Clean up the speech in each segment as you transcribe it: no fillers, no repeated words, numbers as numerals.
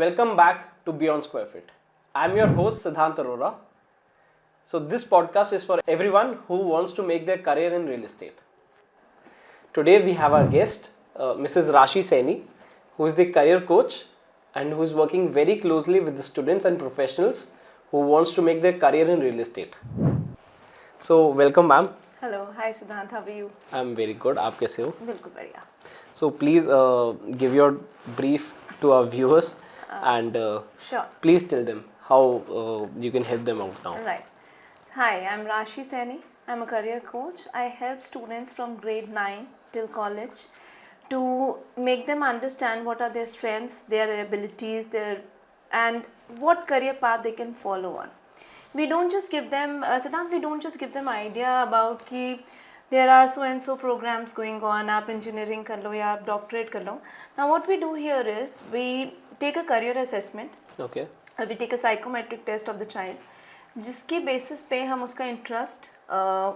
Welcome back to Beyond Square Feet. I'm your host Siddhant Arora. So this podcast is for everyone who wants to make their career in real estate. Today we have our guest, Mrs. Rashi Saini, who is the career coach and who is working very closely with the students and professionals who wants to make their career in real estate. So welcome ma'am. Hello, hi Siddhant, how are you? I'm very good. आप कैसे हो? बिल्कुल बढ़िया. So please give your brief to our viewers and Sure. please tell them how you can help them out now. Right. Hi, I'm Rashi Saini. I'm a career coach. I help students from grade 9 till college to make them understand what are their strengths, their abilities, and what career path they can follow on. We don't just give them, Siddhant, we don't just give them idea about कि there are so and so programs going on, आप engineering कर लो या आप doctorate कर लो. Now what we do here is we take a career assessment. Okay. We take a psychometric test of the child, जिसके basis पे हम उसका interest,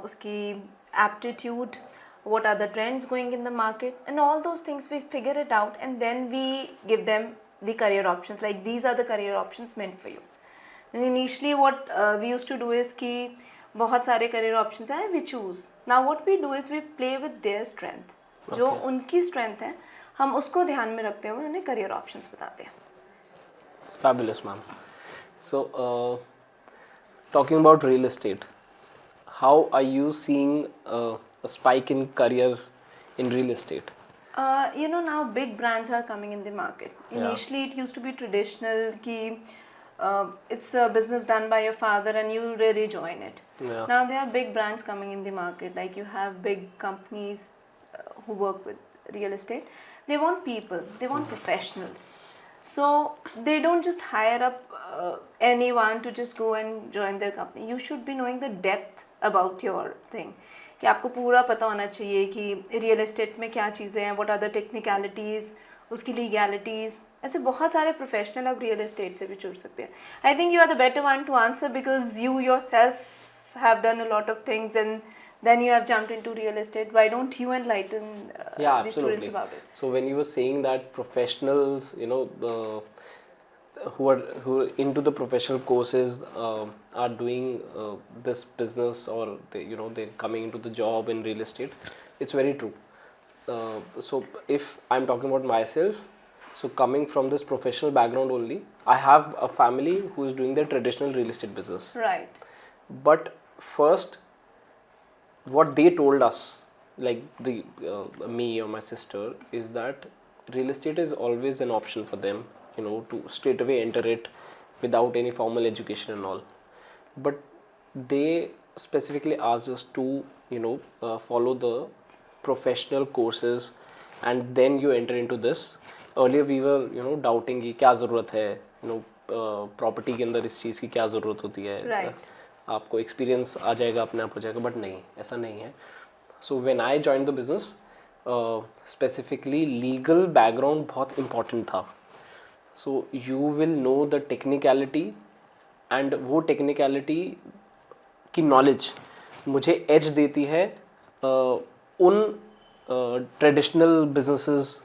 उसकी aptitude, what are the trends going in the market, and all those things we figure it out, and then we give them the career options. Like these are the career options meant for you. And initially what we used to do is कि बहुत सारे career options हैं, we choose. Now what we do is we play with their strength. जो उनकी strength है, हम उसको ध्यान में रखते हुए उन्हें career options बताते हैं. Fabulous, ma'am. So, talking about real estate, how are you seeing a spike in career in real estate? Now big brands are coming in the market. Initially, it used to be traditional कि it's a business done by your father and you really join it. Yeah. Now there are big brands coming in the market. Like you have big companies who work with real estate. They want people. They want professionals. So they don't just hire up anyone to just go and join their company. You should be knowing the depth about your thing. कि आपको पूरा पता होना चाहिए कि real estate में क्या चीज़ें हैं, व्हाट आर द टेक्निकलिटीज़, उसकी लीगैलिटीज़. ऐसे बहुत सारे प्रोफेशनल अब रियल एस्टेट से भी जुड़ सकते हैं. I think you are the better one to answer because you yourself have done a lot of things and then you have jumped into real estate. Why don't you enlighten the students about it? So when you were saying that professionals, who are into the professional courses are doing this business, or they're coming into the job in real estate, it's very true. So if I'm talking about myself, so coming from this professional background only, I have a family who is doing their traditional real estate business. Right. But first, what they told us, like me or my sister, is that real estate is always an option for them, to straight away enter it without any formal education and all. But they specifically asked us to follow the professional courses and then you enter into this. Earlier we were doubting कि क्या ज़रूरत है, property के अंदर इस चीज़ की क्या ज़रूरत होती है. Right. आपको एक्सपीरियंस आ जाएगा, अपने आप हो जाएगा. बट नहीं, ऐसा नहीं है. So when I join the business, specifically legal background बहुत इम्पॉर्टेंट था. So you will know the technicality, and वो टेक्निकलिटी की नॉलेज मुझे एज देती है उन ट्रेडिशनल बिजनेसेस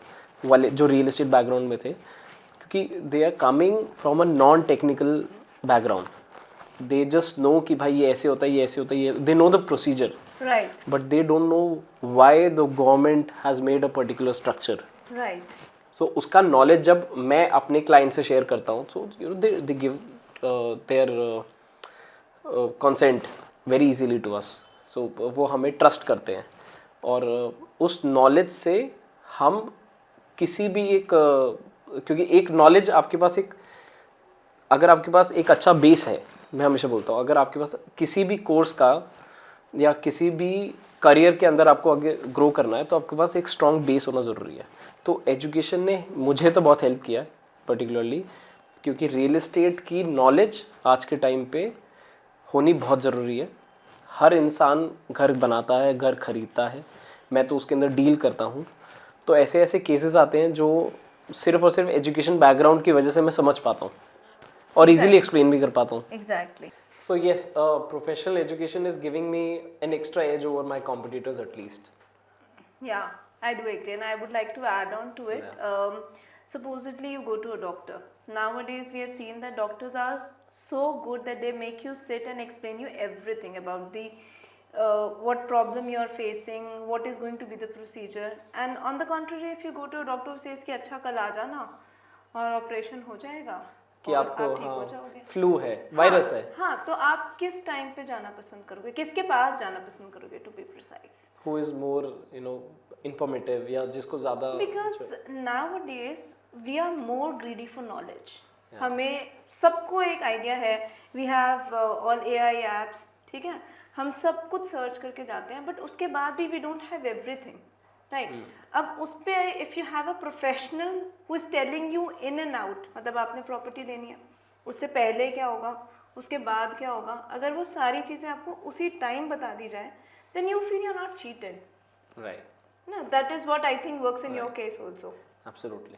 वाले जो रियल एस्टेट बैकग्राउंड में थे, क्योंकि they are coming from a non technical background. They just know कि भाई ये ऐसे होता है, ये ऐसे होता है, ये they know the procedure. Right. But they don't know why the government has made a particular structure. Right. So उसका knowledge जब मैं अपने client से share करता हूँ, so they give their consent very easily to us. So वो हमें trust करते हैं, और उस knowledge से हम किसी भी एक क्योंकि एक knowledge आपके पास अगर आपके पास एक अच्छा बेस है, मैं हमेशा बोलता हूँ, अगर आपके पास किसी भी कोर्स का या किसी भी करियर के अंदर आपको आगे ग्रो करना है, तो आपके पास एक स्ट्रॉन्ग बेस होना ज़रूरी है. तो एजुकेशन ने मुझे तो बहुत हेल्प किया पर्टिकुलरली, क्योंकि रियल एस्टेट की नॉलेज आज के टाइम पे होनी बहुत ज़रूरी है. हर इंसान घर बनाता है, घर खरीदता है, मैं तो उसके अंदर डील करता हूँ. तो ऐसे ऐसे केसेस आते हैं जो सिर्फ और सिर्फ एजुकेशन बैकग्राउंड की वजह से मैं समझ पाता हूँ और इजीली एक्सप्लेन भी कर पाता हूँ. Exactly. So yes, professional education is giving me an extra edge over my competitors at least. Yeah, I do agree, and I would like to add on to it. Yeah. Supposedly you go to a doctor. Nowadays, we have seen that doctors are so good that they make you sit and explain you everything about the what problem you are facing, what is going to be the procedure. And on the contrary, if you go to a doctor who says कि अच्छा कल आ जाना और operation हो जाएगा कि और आपको आप ठीक हो जाओगे, फ्लू है, वायरस है, हाँ, तो आप किस टाइम पे जाना पसंद करोगे, किसके पास जाना पसंद करोगे, to be precise? who is more informative या जिसको ज़्यादा Because nowadays we are more greedy for knowledge. हमें सबको एक आइडिया है, we have all AI apps, ठीक है, हम सब कुछ सर्च करके जाते हैं, बट उसके बाद भी we don't have everything, right? अब उस पे if you have a professional who is telling you in and out, मतलब आपने प्रॉपर्टी लेनी है, उससे पहले क्या होगा, उसके बाद क्या होगा, अगर वो सारी चीज़ें आपको उसी टाइम बता दी जाए, then you feel you're not cheated. right, No, that is what I think works in your case also. absolutely,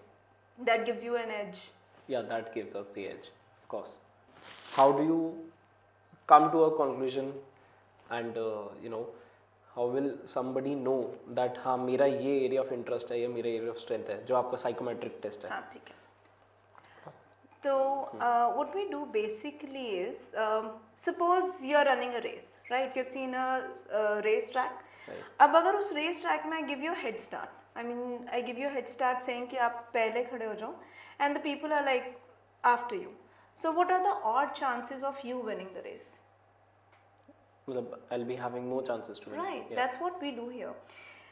That gives you an edge. yeah, that gives us the edge, of course. How do you come to a conclusion and how will somebody know that हाँ मेरा ये area of interest है, ये मेरा area of strength है, जो आपका psychometric test है? हाँ, ठीक है. So what we do basically is, suppose you are running a race, right? You've seen a race track. Right. अब अगर उस race track में I give you a head start, I give you a head start saying कि आप पहले खड़े हो जाओ, and the people are like after you. So what are the odd chances of you winning the race? मतलब I'll be having more chances to win. Right, Yeah. that's what we do here.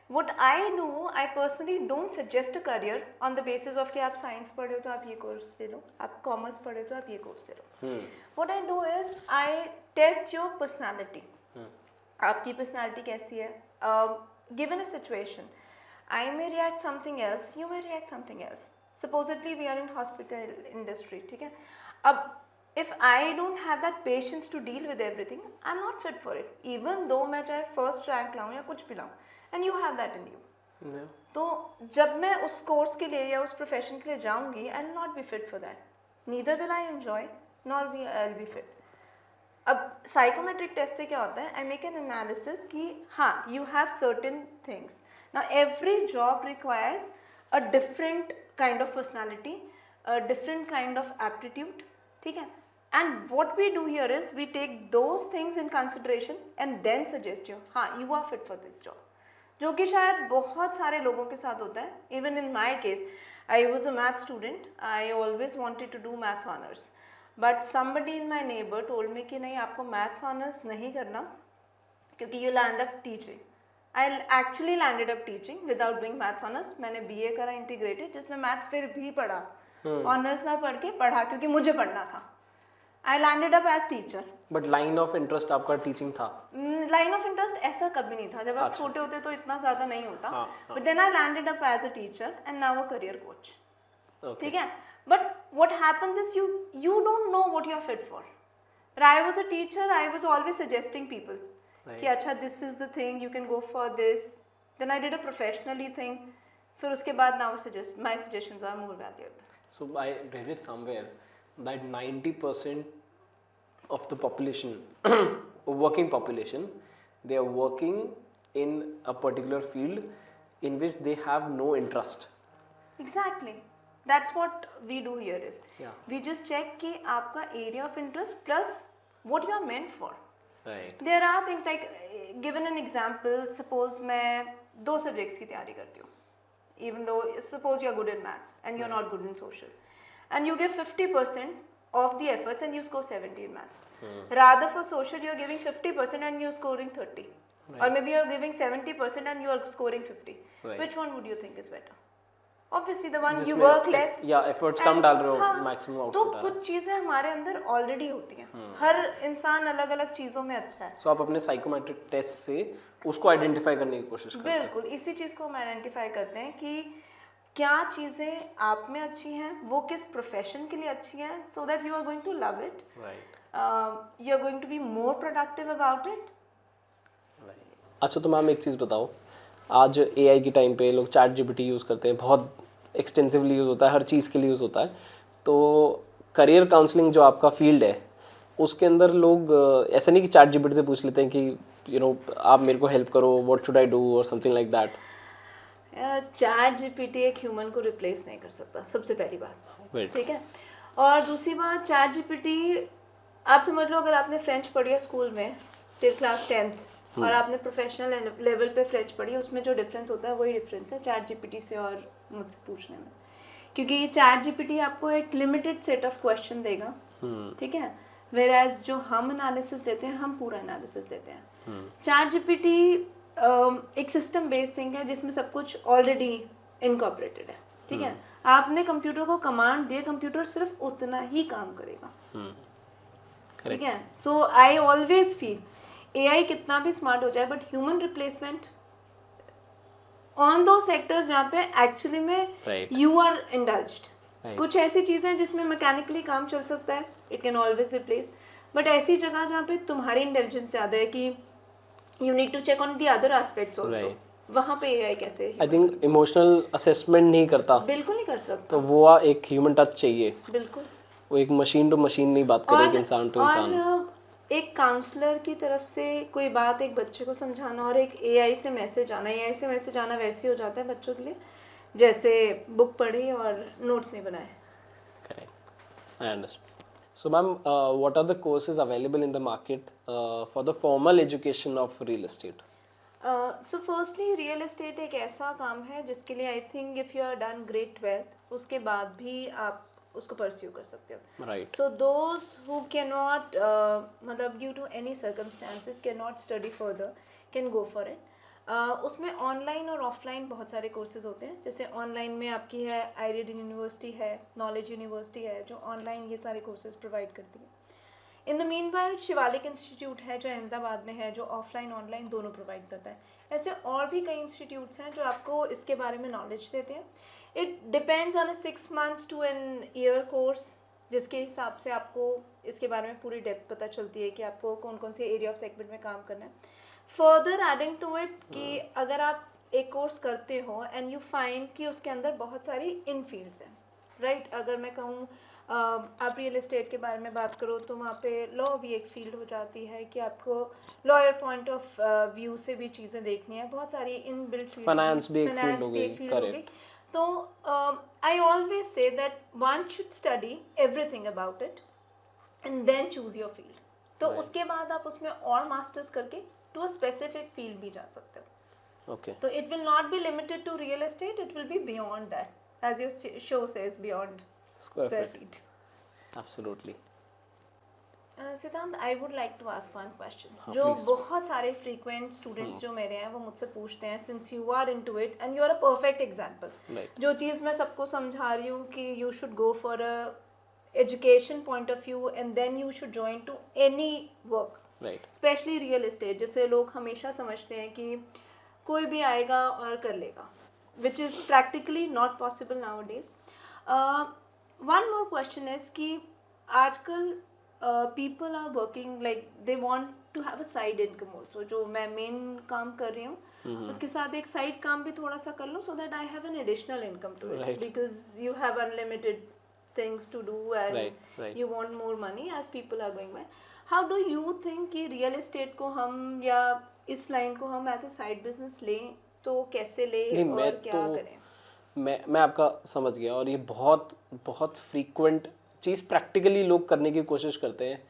What I do, I personally don't suggest a career on the basis of कि आप science पढ़े हो तो आप ये course ले लो, आप commerce पढ़े हो तो आप ये course ले लो. What I do is I test your personality. आपकी personality कैसी है? Given a situation, I may react something else, you may react something else. Supposedly we are in hospital industry, ठीक है? अब if I don't have that patience to deal with everything, I'm not fit for it. Even though मैं चाहे first rank लाऊं या कुछ भी लाऊं, and you have that in you. Yeah. तो जब मैं उस कोर्स के लिए या उस प्रोफेशन के लिए जाऊंगी, I will not be fit for that. Neither will I enjoy nor be I will be fit. अब साइकोमेट्रिक टेस्ट से क्या होता है, आई मेक एन एनालिसिस कि हाँ you have certain things. Now every job requires a different kind of personality, a different kind of aptitude, ठीक है. And what we do here is we take those things in consideration and then suggest you हाँ you are fit for this job, जो कि शायद बहुत सारे लोगों के साथ होता है. Even in my case, I was a math student, I always wanted to do maths honours, but somebody in my neighbour told me कि नहीं आपको मैथ्स ऑनर्स नहीं करना क्योंकि you land up teaching. I actually landed up teaching without doing maths honours. मैंने BA करा इंटीग्रेटेड, जिसमें मैथ्स फिर भी पढ़ा, ऑनर्स ना पढ़ के पढ़ा क्योंकि मुझे पढ़ना था. I landed up as teacher. But line of interest आपका टीचिंग था? लाइन ऑफ इंटरेस्ट ऐसा कभी नहीं था. जब आप छोटे होते तो इतना ज़्यादा नहीं होता. But then I landed up as a teacher and now a career coach. ठीक है. बट what happens is you don't know what you are fit for. But I was a teacher, I was always suggesting people कि अच्छा this is the thing, you can go for this. Then I did a professionally thing. फिर उसके बाद now my suggestions are more valuable. So I read it somewhere that 90% of the population, working population, they are working in a particular field in which they have no interest. Exactly. That's what we do here is. Yeah. We just check कि आपका area of interest plus what you are meant for. Right. There are things like, given an example, suppose मैं 2 subjects की तैयारी करती हूँ, even though suppose you are good in maths and you are not good in social, and you give 50% of the efforts and you score 70 in maths. Rather for social you are giving 50% and you are scoring 30. Right. Or maybe you are giving 70% and you are scoring 50. Right. Which one would you think is better? Obviously the one you work less. Yeah, efforts कम डाल रहे हो, maximum output. तो कुछ चीजें हमारे अंदर already होती हैं. हर इंसान अलग अलग चीजों में अच्छा है. So आप अपने साइकोमेट्रिक टेस्ट से उसको आइडेंटिफाई करने की कोशिश करते हैं. बिल्कुल, इसी चीज को हम आइडेंटिफाई करते हैं कि क्या चीजें आप में अच्छी हैं, वो किस प्रोफेशन के लिए अच्छी हैं, so that you are going to love it. Right. You are going to be more productive about it. Right. अच्छा, तो मैम एक चीज़ बताओ, आज AI के टाइम पे लोग ChatGPT यूज़ करते हैं, बहुत एक्सटेंसिवली यूज़ होता है, हर चीज़ के लिए यूज़ होता है. तो करियर काउंसलिंग जो आपका फील्ड है उसके अंदर लोग ऐसा नहीं कि ChatGPT से पूछ लेते हैं कि आप मेरे को हेल्प करो, व्हाट शुड आई डू और समथिंग लाइक दैट. ChatGPT एक ह्यूमन को रिप्लेस नहीं कर सकता, सबसे पहली बात. ठीक है. और दूसरी बात, चैट जीपीटी आप समझ लो, अगर आपने फ्रेंच पढ़ी है स्कूल में टिल क्लास 10th और आपने प्रोफेशनल लेवल पे फ्रेंच पढ़ी है, उसमें जो डिफरेंस होता है वही डिफरेंस है चैट जीपीटी से और मुझसे पूछने में। क्योंकि चैट जीपीटी आपको एक लिमिटेड सेट ऑफ क्वेश्चन देगा, ठीक है, वेयर जो हम एनालिसिस लेते हैं, हम पूरा एनालिसिस लेते हैं। चैट जीपीटी एक सिस्टम बेस्ड थिंग है जिसमें सब कुछ ऑलरेडी इनकॉर्पोरेटेड है, ठीक है। आपने कंप्यूटर को कमांड दिए, कंप्यूटर सिर्फ उतना ही काम करेगा, ठीक है। सो आई ऑलवेज फील एआई कितना भी स्मार्ट हो जाए, बट ह्यूमन रिप्लेसमेंट ऑन दो सेक्टर्स जहाँ पे एक्चुअली में यू आर इंडल्ज्ड। कुछ ऐसी चीज़ें हैं जिसमें मैकेनिकली काम चल सकता है, it can always replace, but ऐसी जगह जहाँ पे तुम्हारी इंटेलिजेंस ज़्यादा है कि you need to check on the other aspects also, वहाँ पे एआई कैसे? आई थिंक इमोशनल असेसमेंट नहीं करता, बिल्कुल नहीं कर सकता, तो वो एक ह्यूमन टच चाहिए। बिल्कुल, वो एक मशीन टू मशीन नहीं बात करे, एक इंसान टू इंसान। और एक काउंसलर की तरफ से कोई बात एक बच्चे को समझाना और एक एआई से मैसेज आना वैसे हो जाता है बच्चों के लिए जैसे बुक पढ़ी और नोट्स नहीं बनाए। Correct, I understand. So ma'am, what are the courses available in the market for the formal education of real estate? So firstly real estate एक ऐसा काम है जिसके लिए I think if you are done grade 12th उसके बाद भी आप उसको परस्यू कर सकते हो, right. So those who can not मतलब due to any circumstances can not study further can go for it. उसमें ऑनलाइन और ऑफलाइन बहुत सारे कोर्सेज होते हैं। जैसे ऑनलाइन में आपकी है आईरिड यूनिवर्सिटी है, नॉलेज यूनिवर्सिटी है, जो ऑनलाइन ये सारे कोर्सेज प्रोवाइड करती है। In the mean while Shivalik institute है जो अहमदाबाद में है, जो ऑफलाइन ऑनलाइन दोनों प्रोवाइड करता है। ऐसे और भी कई इंस्टीट्यूट्स हैं जो आपको इसके बारे में नॉलेज देते हैं। It depends on 6 months to an year course, जिसके हिसाब से आपको इसके बारे में पूरी डेप्थ पता चलती है कि आपको कौन कौन से एरिया ऑफ सेगमेंट में काम करना है। फर्दर एडिंग टू इट कि अगर आप एक कोर्स करते हो एंड यू फाइंड कि उसके अंदर बहुत सारी इन फील्ड्स हैं, राइट। अगर मैं कहूँ आप रियल एस्टेट के बारे में बात करो तो वहाँ पे लॉ भी एक फील्ड हो जाती है कि आपको लॉयर पॉइंट ऑफ व्यू से भी चीज़ें देखनी है। बहुत सारी इन बिल्ट फील्ड, फाइनेंस भी एक फील्ड हो गई। तो I always say that one should study everything about it and then choose your field. तो उसके बाद आप उसमें और मास्टर्स करके टू अ स्पेसिफिक फील्ड भी जा सकते हो। ओके, तो it will not be limited to real estate, it will be beyond that, as your show says, beyond square feet. Absolutely. Siddhant, I would like to ask one question जो बहुत सारे frequent students जो मेरे हैं वो मुझसे पूछते हैं, since you are into it and you are a perfect example. जो चीज़ मैं सबको समझा रही हूँ कि you should go for a education point of view and then you should join to any work, specially real estate, जिससे लोग हमेशा समझते हैं कि कोई भी आएगा और कर लेगा, which is practically not possible now days. One more question is कि आजकल people are working like they want to have a side income also। जो मैं मेन काम कर रही हूँ उसके साथ एक साइड काम भी थोड़ा सा कर लो, so that I have an additional income to it, because you have unlimited things to do and you want more money as people are going by। How do you think कि real estate को हम या इस line को हम as a side business लें, तो कैसे लें और क्या करें? मैं आपका समझ गया, और ये बहुत बहुत फ्रीक्वेंट चीज़ प्रैक्टिकली लोग करने की कोशिश करते हैं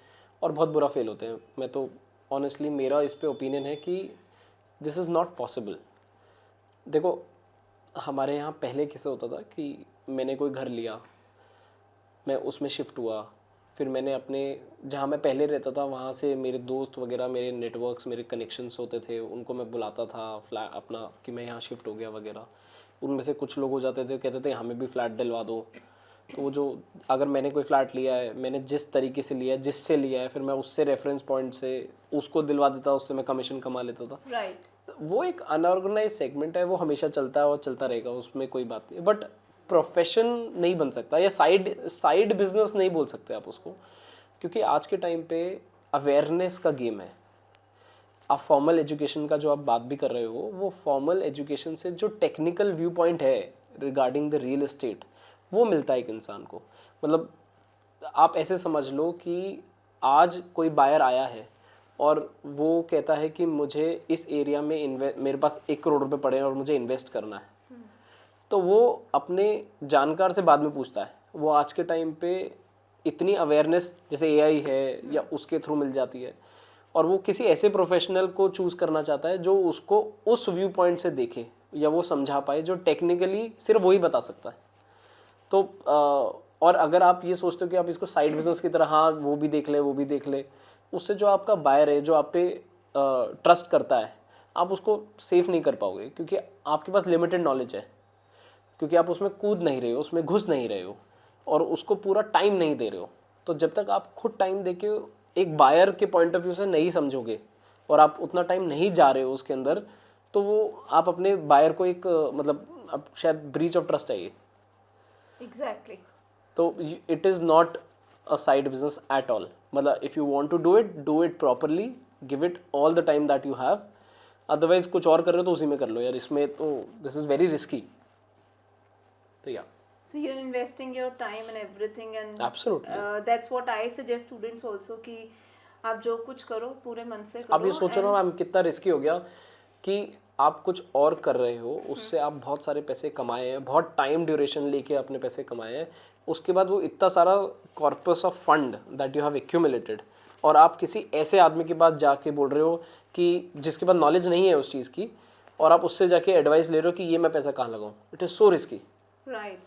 और बहुत बुरा फेल होते हैं। मैं तो ऑनेस्टली, मेरा इस पे ओपिनियन है कि दिस इज़ नॉट पॉसिबल। देखो, हमारे यहाँ पहले कैसे होता था कि मैंने कोई घर लिया, मैं उसमें शिफ्ट हुआ, फिर मैंने अपने जहाँ मैं पहले रहता था वहाँ से मेरे दोस्त वगैरह, मेरे नेटवर्क्स, मेरे कनेक्शंस होते थे, उनको मैं बुलाता था फ्लैट अपना कि मैं यहाँ शिफ्ट हो गया वगैरह। उनमें से कुछ लोग हो जाते थे, कहते थे हमें भी फ्लैट दिलवा दो। तो वो जो, अगर मैंने कोई फ्लैट लिया है, मैंने जिस तरीके से लिया है, जिससे लिया है, फिर मैं उससे रेफरेंस पॉइंट से उसको दिलवा देता, उससे मैं कमीशन कमा लेता था। राइट। वो एक अनऑर्गेनाइज सेगमेंट है, वो हमेशा चलता है और चलता रहेगा, उसमें कोई बात नहीं। बट प्रोफेशन नहीं बन सकता, या साइड बिजनेस नहीं बोल सकते आप उसको, क्योंकि आज के टाइम पे अवेयरनेस का गेम है। आप फॉर्मल एजुकेशन का जो आप बात भी कर रहे हो, वो फॉर्मल एजुकेशन से जो टेक्निकल व्यू पॉइंट है रिगार्डिंग द रियल एस्टेट, वो मिलता है एक इंसान को। मतलब आप ऐसे समझ लो कि आज कोई बायर आया है और वो कहता है कि मुझे इस एरिया में मेरे पास 1 करोड़ रुपए पड़े हैं और मुझे इन्वेस्ट करना है, तो वो अपने जानकार से बाद में पूछता है। वो आज के टाइम पे इतनी अवेयरनेस जैसे एआई है या उसके थ्रू मिल जाती है, और वो किसी ऐसे प्रोफेशनल को चूज़ करना चाहता है जो उसको उस व्यू पॉइंट से देखे या वो समझा पाए जो टेक्निकली सिर्फ वही बता सकता है। तो और अगर आप ये सोचते हो कि आप इसको साइड बिजनेस की तरह, हाँ वो भी देख ले वो भी देख ले, उससे जो आपका बायर है, जो आप पे ट्रस्ट करता है, आप उसको सेफ नहीं कर पाओगे, क्योंकि आपके पास लिमिटेड नॉलेज है, क्योंकि आप उसमें कूद नहीं रहे हो, उसमें घुस नहीं रहे हो और उसको पूरा टाइम नहीं दे रहे हो। तो जब तक आप खुद टाइम दे के एक बायर के पॉइंट ऑफ व्यू से नहीं समझोगे और आप उतना टाइम नहीं जा रहे हो उसके अंदर, तो वो आप अपने बायर को एक मतलब अब शायद ब्रीच ऑफ ट्रस्ट है ये। एग्जैक्टली। तो it is not a side business at all. मतलब if you want to do it properly, give it all the time that you have. Otherwise कुछ और कर रहे हो तो उसी में कर लो यार, इसमें तो दिस इज़ वेरी रिस्की। तो या So you're investing your time and everything, and Absolutely. That's what I suggest students also कि आप जो कुछ करो पूरे मन से करो। आप ये सोचो ना मैम कितना रिस्की हो गया कि आप कुछ और कर रहे हो, उससे आप बहुत सारे पैसे कमाए हैं, बहुत टाइम ड्यूरेशन लेके अपने पैसे कमाए हैं, उसके बाद वो इतना सारा corpus of fund that you have accumulated, और आप किसी ऐसे आदमी के पास जाके बोल रहे हो कि जिसके पास नॉलेज नहीं है उस चीज़ की, और आप उससे जाके एडवाइस ले रहे हो कि ये मैं पैसा कहाँ लगाऊं। It is so risky. Right.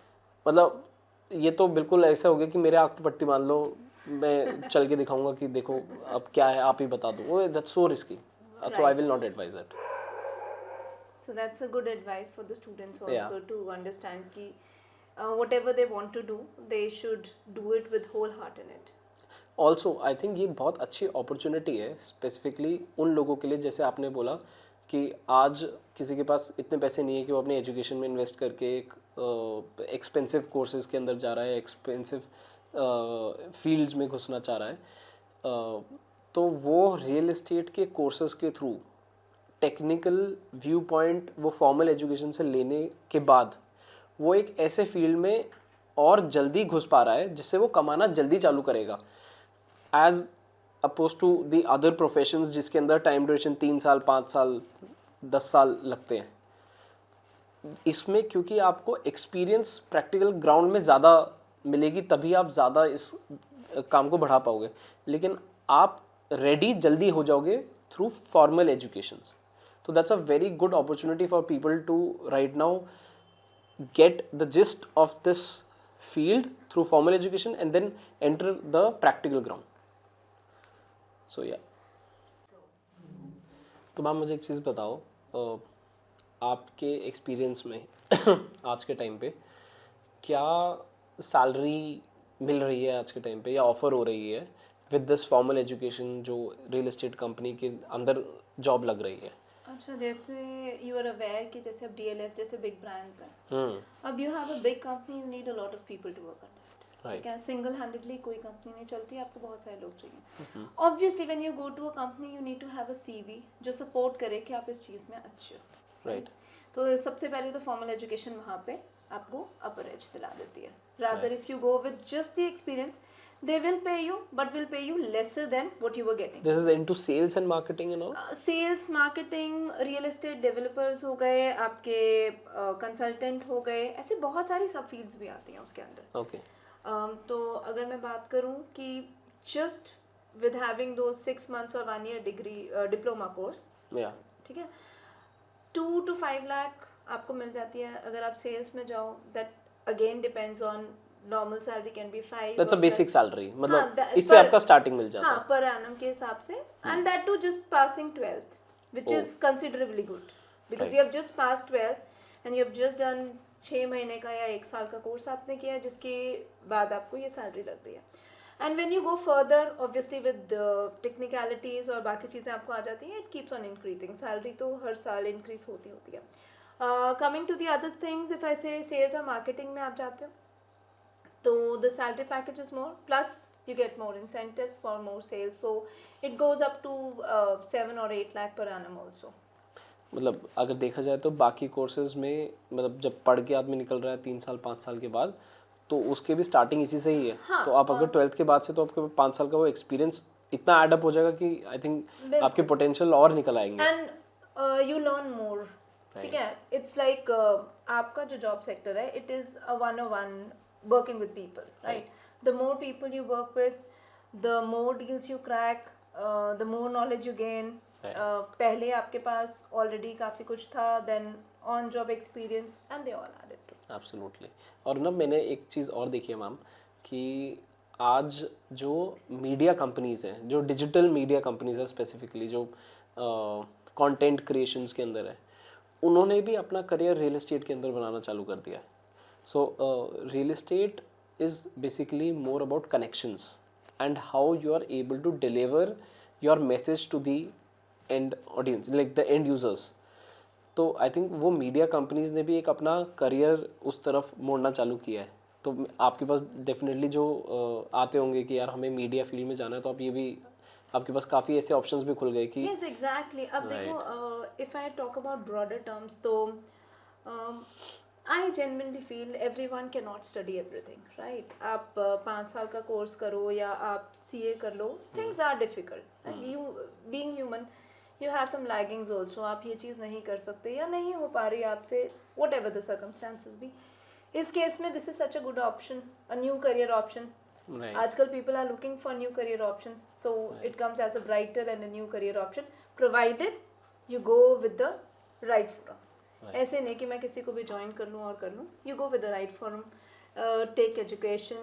मतलब ये तो बिल्कुल ऐसा हो गया कि मेरे आँख पे पट्टी बांध लो, मैं चल के दिखाऊंगा कि देखो अब क्या है, आप ही बता दो। That's so risky, so I will not advise that. So that's a good advice for the students also, Yeah. to understand कि whatever they want to do, they should do it with whole heart in it. Also I think ये बहुत अच्छी opportunity है specifically उन लोगों के लिए, जैसे आपने बोला कि आज किसी के पास इतने पैसे नहीं है कि वो अपने एजुकेशन में इन्वेस्ट करके एक एक्सपेंसिव कोर्सेज के अंदर जा रहा है, एक्सपेंसिव फील्ड्स में घुसना चाह रहा है। तो वो रियल एस्टेट के कोर्सेज के थ्रू टेक्निकल व्यू पॉइंट वो फॉर्मल एजुकेशन से लेने के बाद वो एक ऐसे फील्ड में और जल्दी घुस पा रहा है जिससे वो कमाना जल्दी चालू करेगा, as opposed to the other professions जिसके अंदर टाइम ड्यूरेशन 3 साल 5 साल 10 साल लगते हैं। इसमें क्योंकि आपको एक्सपीरियंस प्रैक्टिकल ग्राउंड में ज़्यादा मिलेगी, तभी आप ज़्यादा इस काम को बढ़ा पाओगे, लेकिन आप रेडी जल्दी हो जाओगे थ्रू फॉर्मल एजुकेशन। तो that's a very good opportunity for people to right now get the gist of this field through formal education and then enter the practical ground. So yeah. तो ma'am मुझे एक चीज़ बताओ, आपके experience में आज के time पे क्या सैलरी मिल रही है आज के टाइम पे या ऑफ़र हो रही है विद दिस फॉर्मल एजुकेशन जो रियल एस्टेट कंपनी के अंदर जॉब लग रही है? अच्छा, जैसे यू आर अवेयर कि जैसे अब DLF जैसे बिग ब्रांड्स हैं, अब you have a big company, you need a lot of people to work on it. ठीक है, सिंगल हैंडेडली कोई कंपनी नहीं चलती, आपको बहुत सारे लोग चाहिए। Obviously when you go to a company you need to have a CV जो सपोर्ट करे कि आप इस चीज़ में अच्छे हो। राइट। तो सबसे पहले तो फॉर्मल एजुकेशन वहाँ पे आपको अपर एज दिला देती है। Rather if you go with just the experience, they will pay you but will pay you lesser than what you were getting. This is into sales and marketing and all? Sales, marketing, real estate developers हो गए, आपके consultant हो गए, ऐसे बहुत सारी सब fields भी आती हैं उसके अंदर। Okay. तो अगर मैं बात करूँ कि just with having those 6 months or 1 year degree diploma course, Yeah. ठीक है, 2 to 5 लाख आपको मिल जाती है। अगर आप sales में जाओ, that again depends on normal salary can be 5। That's a basic salary, मतलब हाँ, इससे आपका स्टार्टिंग मिल जाता है। हाँ, पर एनम के हिसाब से, and that too just passing 12th, which is considerably good because you have just pass 12th and you have just done 6 महीने का या 1 साल का कोर्स आपने किया है, जिसके बाद आपको ये सैलरी लग रही है। And when you go further obviously with technicalities और बाकी चीज़ें आपको आ जाती हैं, it keeps on increasing. Salary तो हर साल इंक्रीज होती है। Coming to the other things, if I say sales और मार्केटिंग में आप जाते हो तो the salary package is more, plus you get more incentives for more sales, so it goes up to 7 or 8 lakh per annum also. मतलब अगर देखा जाए तो बाकी कोर्सेज में, मतलब जब पढ़ के आदमी निकल रहा है 3 साल 5 साल के बाद, तो उसके भी स्टार्टिंग इसी से ही है। हाँ, तो आप अगर 12th के बाद से, तो आपके 5 साल का वो एक्सपीरियंस इतना एड अप हो जाएगा कि आई थिंक आपके पोटेंशियल और निकल आएंगे। And you learn more. ठीक है, इट्स लाइक आपका जो जॉब सेक्टर है, it is a 101 working with people, right? The more people you work with, the more deals you crack, the more knowledge you gain. पहले आपके पास already काफ़ी कुछ था, then on job experience, and they all added to. Absolutely. और ना मैंने एक चीज़ और देखी है मैम कि आज जो मीडिया कंपनीज हैं, जो डिजिटल मीडिया कंपनीज हैं स्पेसिफिकली, जो कंटेंट क्रिएशंस के अंदर है, उन्होंने भी अपना करियर रियल एस्टेट के अंदर बनाना चालू कर दिया है. So real estate is basically more about connections and how you are able to deliver your message to the end audience, like the end users. तो आई थिंक वो मीडिया कंपनीज ने भी एक अपना करियर उस तरफ मोड़ना चालू किया है. तो आपके पास डेफिनेटली जो आते होंगे कि यार हमें मीडिया फील्ड में जाना है, तो आप ये भी, आपके पास काफ़ी ऐसे ऑप्शंस भी खुल गए कि Yes, exactly. अब देखो, if I talk about broader terms, तो I genuinely feel everyone cannot study everything, right? आप 5 साल का कोर्स करो या आप CA कर लो, things are difficult. And you, being human, you have some laggings also. आप ये चीज़ नहीं कर सकते या नहीं हो पा रही आपसे, whatever the circumstances be. इस केस में this is such a good option, a new career option. Right. आजकल people are looking for new career options, so it comes as a brighter and a new career option, provided you go with the right forum. ऐसे नहीं कि मैं किसी को भी join कर लूँ और कर लूँ. You go with the right forum, take education,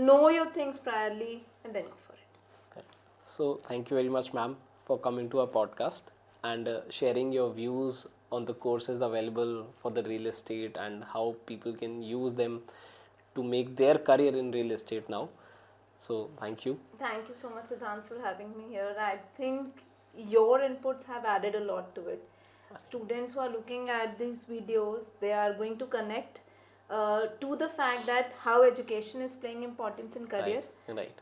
know your things priorly, and then go for it. Okay. So thank you very much, ma'am, for coming to our podcast and sharing your views on the courses available for the real estate and how people can use them to make their career in real estate now. So thank you. Thank you so much, Siddhant, for having me here. I think your inputs have added a lot to it. Students who are looking at these videos, they are going to connect to the fact that how education is playing importance in career, Right.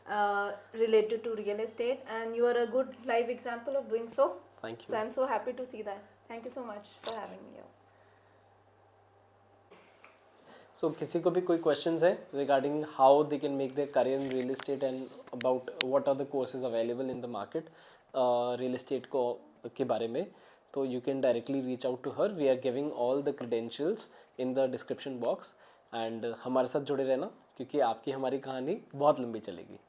related to real estate, and you are a good live example of doing so. Thank you. So I'm so happy to see that. Thank you so much for having me here. So किसी को भी कोई questions है regarding how they can make their career in real estate and about what are the courses available in the market real estate को के बारे में, तो you can directly reach out to her. We are giving all the credentials in the description box and हमारे साथ जुड़े रहना, क्योंकि आपकी हमारी कहानी बहुत लंबी चलेगी.